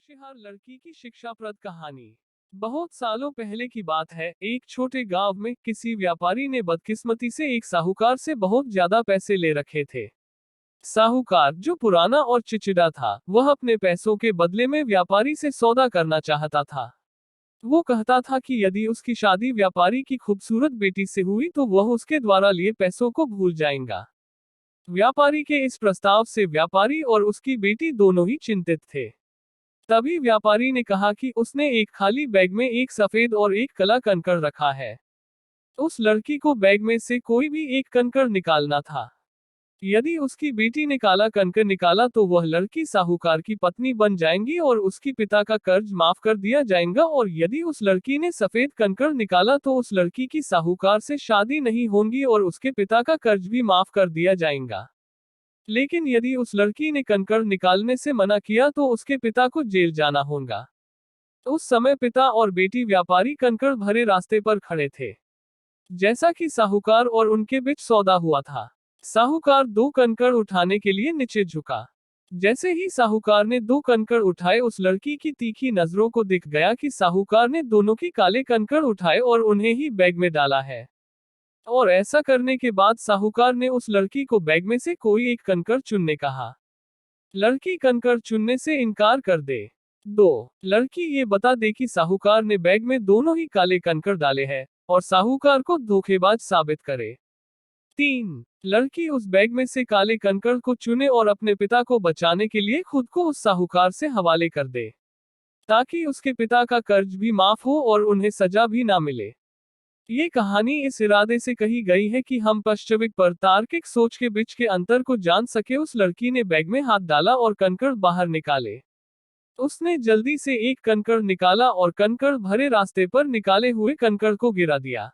होशियार लड़की की शिक्षाप्रद कहानी। बहुत सालों पहले की बात है, एक छोटे गांव में किसी व्यापारी ने बदकिस्मती से एक साहूकार से बहुत ज्यादा पैसे ले रखे थे। साहूकार, जो पुराना और चिचिड़ा था, वह अपने पैसों के बदले में व्यापारी से सौदा करना चाहता था। वो कहता था कि यदि उसकी शादी व्यापारी की खूबसूरत बेटी से हुई तो वह उसके द्वारा लिए पैसों को भूल जाएगा। व्यापारी के इस प्रस्ताव से व्यापारी और उसकी बेटी दोनों ही चिंतित थे। तभी व्यापारी ने कहा कि उसने एक खाली बैग में एक सफेद और एक काला कंकड़ रखा है। उस लड़की को बैग में से कोई भी एक कंकड़ निकालना था। यदि उसकी बेटी ने काला कंकड़ निकाला तो वह लड़की साहूकार की पत्नी बन जाएंगी और उसकी पिता का कर्ज माफ कर दिया जाएगा, और यदि उस लड़की ने सफेद कंकड़ निकाला तो उस लड़की की साहूकार से शादी नहीं होगी और उसके पिता का कर्ज भी माफ कर दिया जाएगा। लेकिन यदि उस लड़की ने कंकड़ निकालने से मना किया तो उसके पिता को जेल जाना होगा। उस समय पिता और बेटी व्यापारी कंकड़ भरे रास्ते पर खड़े थे। जैसा कि साहूकार और उनके बीच सौदा हुआ था, साहूकार दो कंकड़ उठाने के लिए नीचे झुका। जैसे ही साहूकार ने दो कंकड़ उठाए, उस लड़की की तीखी नजरों को दिख गया कि साहूकार ने दोनों की काले कंकड़ उठाए और उन्हें ही बैग में डाला है। और ऐसा करने के बाद साहूकार ने उस लड़की को बैग में से कोई एक कंकड़ चुनने कहा। लड़की कंकड़ चुनने से इनकार कर दे। 2. लड़की ये बता दे कि साहूकार ने बैग में दोनों ही काले कंकड़ डाले हैं और साहूकार को धोखेबाज साबित करे। 3. लड़की उस बैग में से काले कंकड़ को चुने और अपने पिता को बचाने के लिए खुद को उस साहूकार से हवाले कर दे, ताकि उसके पिता का कर्ज भी माफ हो और उन्हें सजा भी ना मिले। ये कहानी इस इरादे से कही गई है कि हम वास्तविक पर तार्किक सोच के बीच के अंतर को जान सके। उस लड़की ने बैग में हाथ डाला और कंकड़ बाहर निकाले। उसने जल्दी से एक कंकड़ निकाला और कंकड़ भरे रास्ते पर निकाले हुए कंकड़ को गिरा दिया।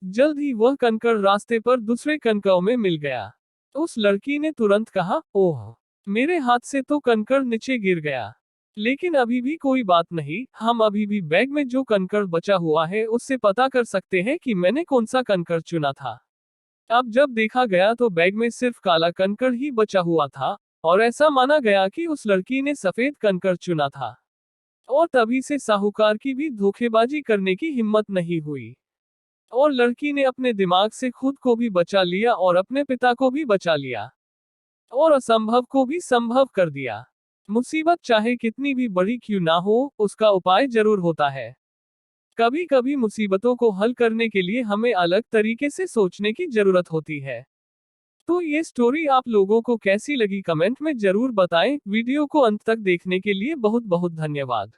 जल्द ही वह कंकड़ रास्ते पर दूसरे कंकड़ों में मिल गया। उस लड़की ने तुरंत कहा, ओह, मेरे हाथ से तो कंकड़ नीचे गिर गया। लेकिन अभी भी कोई बात नहीं, हम अभी भी बैग में जो कंकड़ बचा हुआ है उससे पता कर सकते हैं कि मैंने कौन सा कंकड़ चुना था। अब जब देखा गया तो बैग में सिर्फ काला कंकड़ ही बचा हुआ था, और ऐसा माना गया कि उस लड़की ने सफेद कंकड़ चुना था। और तभी से साहूकार की भी धोखेबाजी करने की हिम्मत नहीं हुई, और लड़की ने अपने दिमाग से खुद को भी बचा लिया और अपने पिता को भी बचा लिया, और असंभव को भी संभव कर दिया। मुसीबत चाहे कितनी भी बड़ी क्यों ना हो, उसका उपाय जरूर होता है। कभी कभी मुसीबतों को हल करने के लिए हमें अलग तरीके से सोचने की जरूरत होती है। तो ये स्टोरी आप लोगों को कैसी लगी कमेंट में जरूर बताएं। वीडियो को अंत तक देखने के लिए बहुत बहुत धन्यवाद।